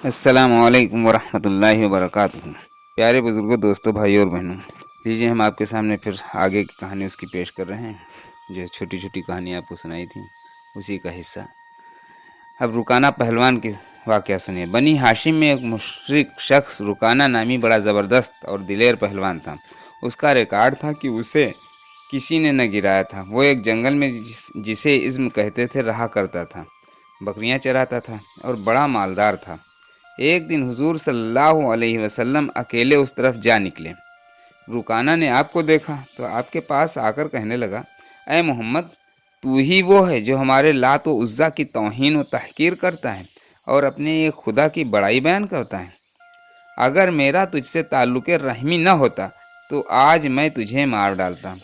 السلام علیکم ورحمۃ اللہ وبرکاتہ۔ پیارے بزرگوں، دوستوں، بھائیوں اور بہنوں، لیجیے ہم آپ کے سامنے پھر آگے کی کہانی اس کی پیش کر رہے ہیں جو چھوٹی چھوٹی کہانی آپ کو سنائی تھی اسی کا حصہ۔ اب رکانہ پہلوان کی واقعہ سنیے۔ بنی ہاشم میں ایک مشرک شخص رکانہ نامی بڑا زبردست اور دلیر پہلوان تھا۔ اس کا ریکارڈ تھا کہ اسے کسی نے نہ گرایا تھا۔ وہ ایک جنگل میں جسے عزم کہتے تھے رہا کرتا تھا، بکریاں چراتا تھا اور بڑا مالدار تھا۔ ایک دن حضور صلی اللہ علیہ وسلم اکیلے اس طرف جا نکلے۔ رکانہ نے آپ کو دیکھا تو آپ کے پاس آ کر کہنے لگا، اے محمد، تو ہی وہ ہے جو ہمارے لات و عزیٰ کی توہین و تحقیر کرتا ہے اور اپنے ایک خدا کی بڑائی بیان کرتا ہے۔ اگر میرا تجھ سے تعلق رحمی نہ ہوتا تو آج میں تجھے مار ڈالتا۔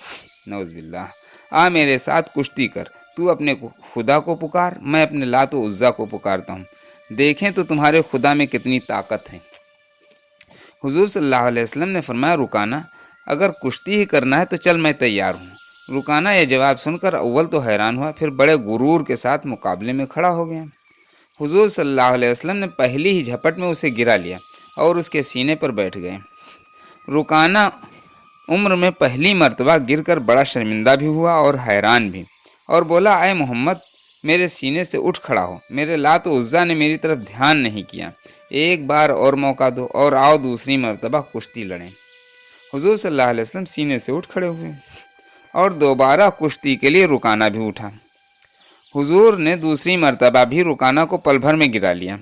نعوذ باللہ۔ آ میرے ساتھ کشتی کر، تو اپنے خدا کو پکار، میں اپنے لات و عزیٰ کو پکارتا ہوں، دیکھیں تو تمہارے خدا میں کتنی طاقت ہے۔ حضور صلی اللہ علیہ وسلم نے فرمایا، رکانہ، اگر کشتی ہی کرنا ہے تو چل، میں تیار ہوں۔ رکانہ یہ جواب سن کر اول تو حیران ہوا، پھر بڑے غرور کے ساتھ مقابلے میں کھڑا ہو گیا۔ حضور صلی اللہ علیہ وسلم نے پہلی ہی جھپٹ میں اسے گرا لیا اور اس کے سینے پر بیٹھ گئے۔ رکانہ عمر میں پہلی مرتبہ گر کر بڑا شرمندہ بھی ہوا اور حیران بھی، اور بولا، اے محمد، میرے سینے سے اٹھ کھڑا ہو، میرے لات و عزیٰ نے میری طرف دھیان نہیں کیا، ایک بار اور موقع دو اور آؤ دوسری مرتبہ کشتی لڑیں۔ حضور صلی اللہ علیہ وسلم سینے سے اٹھ کھڑے ہوئے اور دوبارہ کشتی کے لیے رکانہ بھی اٹھا۔ حضور نے دوسری مرتبہ بھی رکانہ کو پل بھر میں گرا لیا۔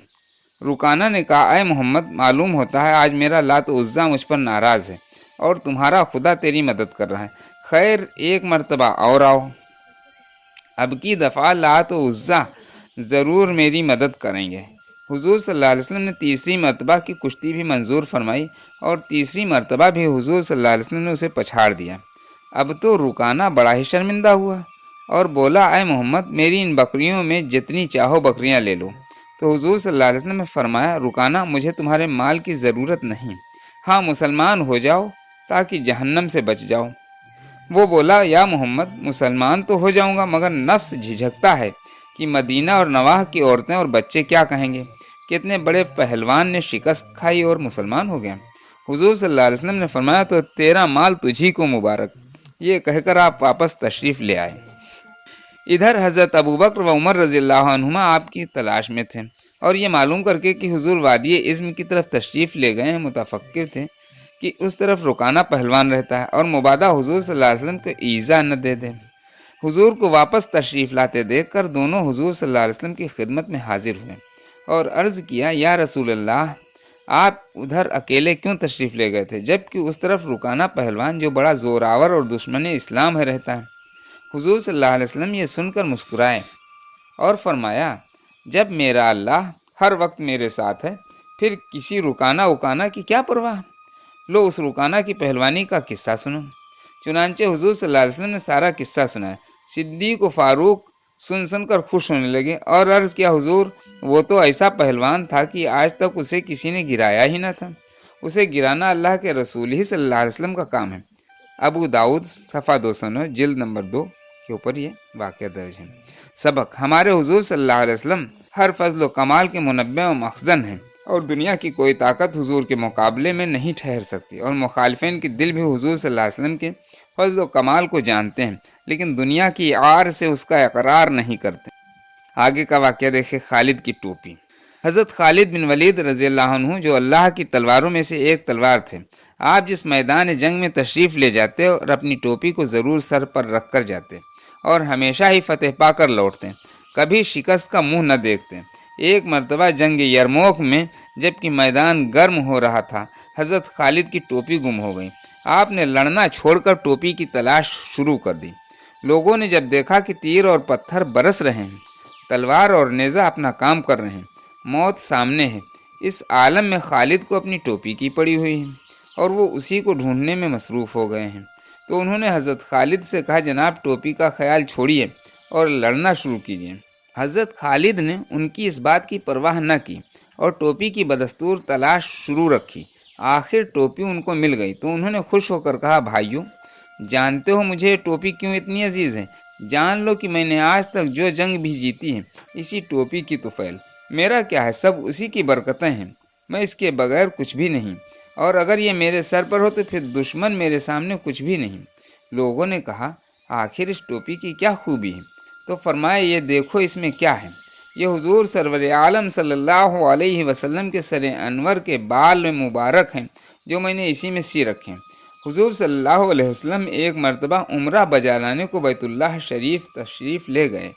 رکانہ نے کہا، اے محمد، معلوم ہوتا ہے آج میرا لات و عزیٰ مجھ پر ناراض ہے اور تمہارا خدا تیری مدد کر رہا ہے، خیر ایک مرتبہ اور آؤ، اب کی دفعہ لات و عزیٰ ضرور میری مدد کریں گے۔ حضور صلی اللہ علیہ وسلم نے تیسری مرتبہ کی کشتی بھی منظور فرمائی اور تیسری مرتبہ بھی حضور صلی اللہ علیہ وسلم نے اسے پچھاڑ دیا۔ اب تو رکانہ بڑا ہی شرمندہ ہوا اور بولا، اے محمد، میری ان بکریوں میں جتنی چاہو بکریاں لے لو۔ تو حضور صلی اللہ علیہ وسلم نے فرمایا، رکانہ، مجھے تمہارے مال کی ضرورت نہیں، ہاں مسلمان ہو جاؤ تاکہ جہنم سے بچ جاؤ۔ وہ بولا، یا محمد، مسلمان تو ہو جاؤں گا مگر نفس جھجکتا ہے کہ مدینہ اور نواح کی عورتیں اور بچے کیا کہیں گے، کتنے بڑے پہلوان نے شکست کھائی اور مسلمان ہو گیا۔ حضور صلی اللہ علیہ وسلم نے فرمایا، تو تیرا مال تجھی کو مبارک۔ یہ کہہ کر آپ واپس تشریف لے آئے۔ ادھر حضرت ابوبکر و عمر رضی اللہ عنہما آپ کی تلاش میں تھے اور یہ معلوم کر کے کہ حضور وادی عزم کی طرف تشریف لے گئے ہیں متفکر تھے کہ اس طرف رکانہ پہلوان رہتا ہے اور مبادا حضور صلی اللہ علیہ وسلم کو ایذا نہ دے دے۔ حضور کو واپس تشریف لاتے دیکھ کر دونوں حضور صلی اللہ علیہ وسلم کی خدمت میں حاضر ہوئے اور عرض کیا، یا رسول اللہ، آپ ادھر اکیلے کیوں تشریف لے گئے تھے جبکہ اس طرف رکانہ پہلوان جو بڑا زوراور اور دشمن اسلام ہے رہتا ہے؟ حضور صلی اللہ علیہ وسلم یہ سن کر مسکرائے اور فرمایا، جب میرا اللہ ہر وقت میرے ساتھ ہے پھر کسی رکانہ کی کیا پرواہ؟ لو اس رکانہ کی پہلوانی کا قصہ سنو۔ چنانچہ حضور صلی اللہ علیہ وسلم نے سارا قصہ سنایا۔ صدیق و فاروق سن کر خوش ہونے لگے اور عرض کیا، حضور، وہ تو ایسا پہلوان تھا کہ آج تک اسے کسی نے گرایا ہی نہ تھا، اسے گرانا اللہ کے رسول ہی صلی اللہ علیہ وسلم کا کام ہے۔ ابو داؤد صفحہ 209 جلد نمبر 2 کے اوپر یہ واقعہ درج ہے۔ سبق: ہمارے حضور صلی اللہ علیہ وسلم ہر فضل و کمال کے منبع و مخزن ہیں اور دنیا کی کوئی طاقت حضور کے مقابلے میں نہیں ٹھہر سکتی، اور مخالفین کے دل بھی حضور صلی اللہ علیہ وسلم کے فضل و کمال کو جانتے ہیں لیکن دنیا کی عار سے اس کا اقرار نہیں کرتے۔ آگے کا واقعہ دیکھیں۔ خالد کی ٹوپی۔ حضرت خالد بن ولید رضی اللہ عنہ جو اللہ کی تلواروں میں سے ایک تلوار تھے، آپ جس میدان جنگ میں تشریف لے جاتے اور اپنی ٹوپی کو ضرور سر پر رکھ کر جاتے اور ہمیشہ ہی فتح پا کر لوٹتے، کبھی شکست کا منہ نہ دیکھتے۔ ایک مرتبہ جنگ یرموک میں جبکہ میدان گرم ہو رہا تھا، حضرت خالد کی ٹوپی گم ہو گئی۔ آپ نے لڑنا چھوڑ کر ٹوپی کی تلاش شروع کر دی۔ لوگوں نے جب دیکھا کہ تیر اور پتھر برس رہے ہیں، تلوار اور نیزہ اپنا کام کر رہے ہیں، موت سامنے ہے، اس عالم میں خالد کو اپنی ٹوپی کی پڑی ہوئی ہے اور وہ اسی کو ڈھونڈنے میں مصروف ہو گئے ہیں، تو انہوں نے حضرت خالد سے کہا، جناب ٹوپی کا خیال چھوڑیے اور لڑنا شروع کیجیے۔ حضرت خالد نے ان کی اس بات کی پرواہ نہ کی اور ٹوپی کی بدستور تلاش شروع رکھی۔ آخر ٹوپی ان کو مل گئی تو انہوں نے خوش ہو کر کہا، بھائیو، جانتے ہو مجھے یہ ٹوپی کیوں اتنی عزیز ہے؟ جان لو کہ میں نے آج تک جو جنگ بھی جیتی ہے اسی ٹوپی کی طفیل، میرا کیا ہے، سب اسی کی برکتیں ہیں، میں اس کے بغیر کچھ بھی نہیں، اور اگر یہ میرے سر پر ہو تو پھر دشمن میرے سامنے کچھ بھی نہیں۔ لوگوں نے کہا آخر اس ٹوپی کی کیا خوبی ہے؟ تو فرمایا یہ دیکھو اس میں کیا ہے، یہ حضور سرور عالم صلی اللہ علیہ وسلم کے سر انور کے بال مبارک ہیں جو میں نے اسی میں سی رکھے ہیں۔ حضور صلی اللہ علیہ وسلم ایک مرتبہ عمرہ بجا لانے کو بیت اللہ شریف تشریف لے گئے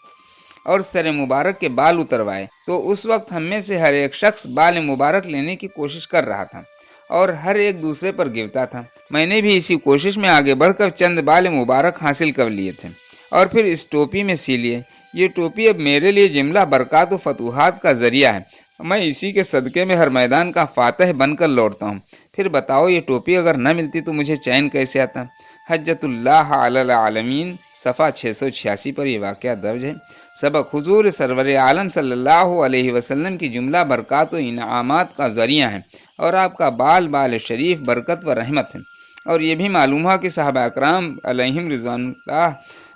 اور سر مبارک کے بال اتروائے، تو اس وقت ہم میں سے ہر ایک شخص بال مبارک لینے کی کوشش کر رہا تھا اور ہر ایک دوسرے پر گرتا تھا۔ میں نے بھی اسی کوشش میں آگے بڑھ کر چند بال مبارک حاصل کر لیے تھے اور پھر اس ٹوپی میں سی لیے۔ یہ ٹوپی اب میرے لیے جملہ برکات و فتوحات کا ذریعہ ہے، میں اسی کے صدقے میں ہر میدان کا فاتح بن کر لوٹتا ہوں۔ پھر بتاؤ یہ ٹوپی اگر نہ ملتی تو مجھے چین کیسے آتا؟ حجت اللہ علی العالمین صفحہ 686 پر یہ واقعہ درج ہے۔ سبق: حضور سرور عالم صلی اللہ علیہ وسلم کی جملہ برکات و انعامات کا ذریعہ ہے اور آپ کا بال شریف برکت و رحمت ہے۔ اور یہ بھی معلوم ہوا کہ صحابہ اکرام علیہم رضوان اللہ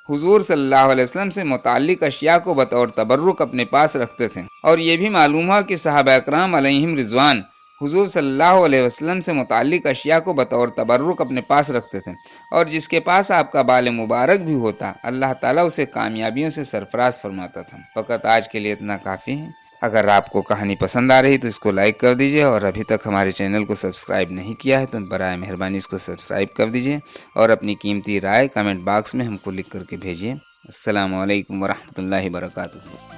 حضور صلی اللہ علیہ وسلم سے متعلق اشیاء کو بطور تبرک اپنے پاس رکھتے تھے، اور یہ بھی معلوم ہوا کہ صحابہ اکرام علیہم رضوان حضور صلی اللہ علیہ وسلم سے متعلق اشیاء کو بطور تبرک اپنے پاس رکھتے تھے، اور جس کے پاس آپ کا بال مبارک بھی ہوتا اللہ تعالیٰ اسے کامیابیوں سے سرفراز فرماتا تھا۔ فقط آج کے لیے اتنا کافی ہے۔ اگر آپ کو کہانی پسند آ رہی تو اس کو لائک کر دیجئے، اور ابھی تک ہمارے چینل کو سبسکرائب نہیں کیا ہے تو برائے مہربانی اس کو سبسکرائب کر دیجئے، اور اپنی قیمتی رائے کمنٹ باکس میں ہم کو لکھ کر کے بھیجیے۔ السلام علیکم ورحمۃ اللہ وبرکاتہ۔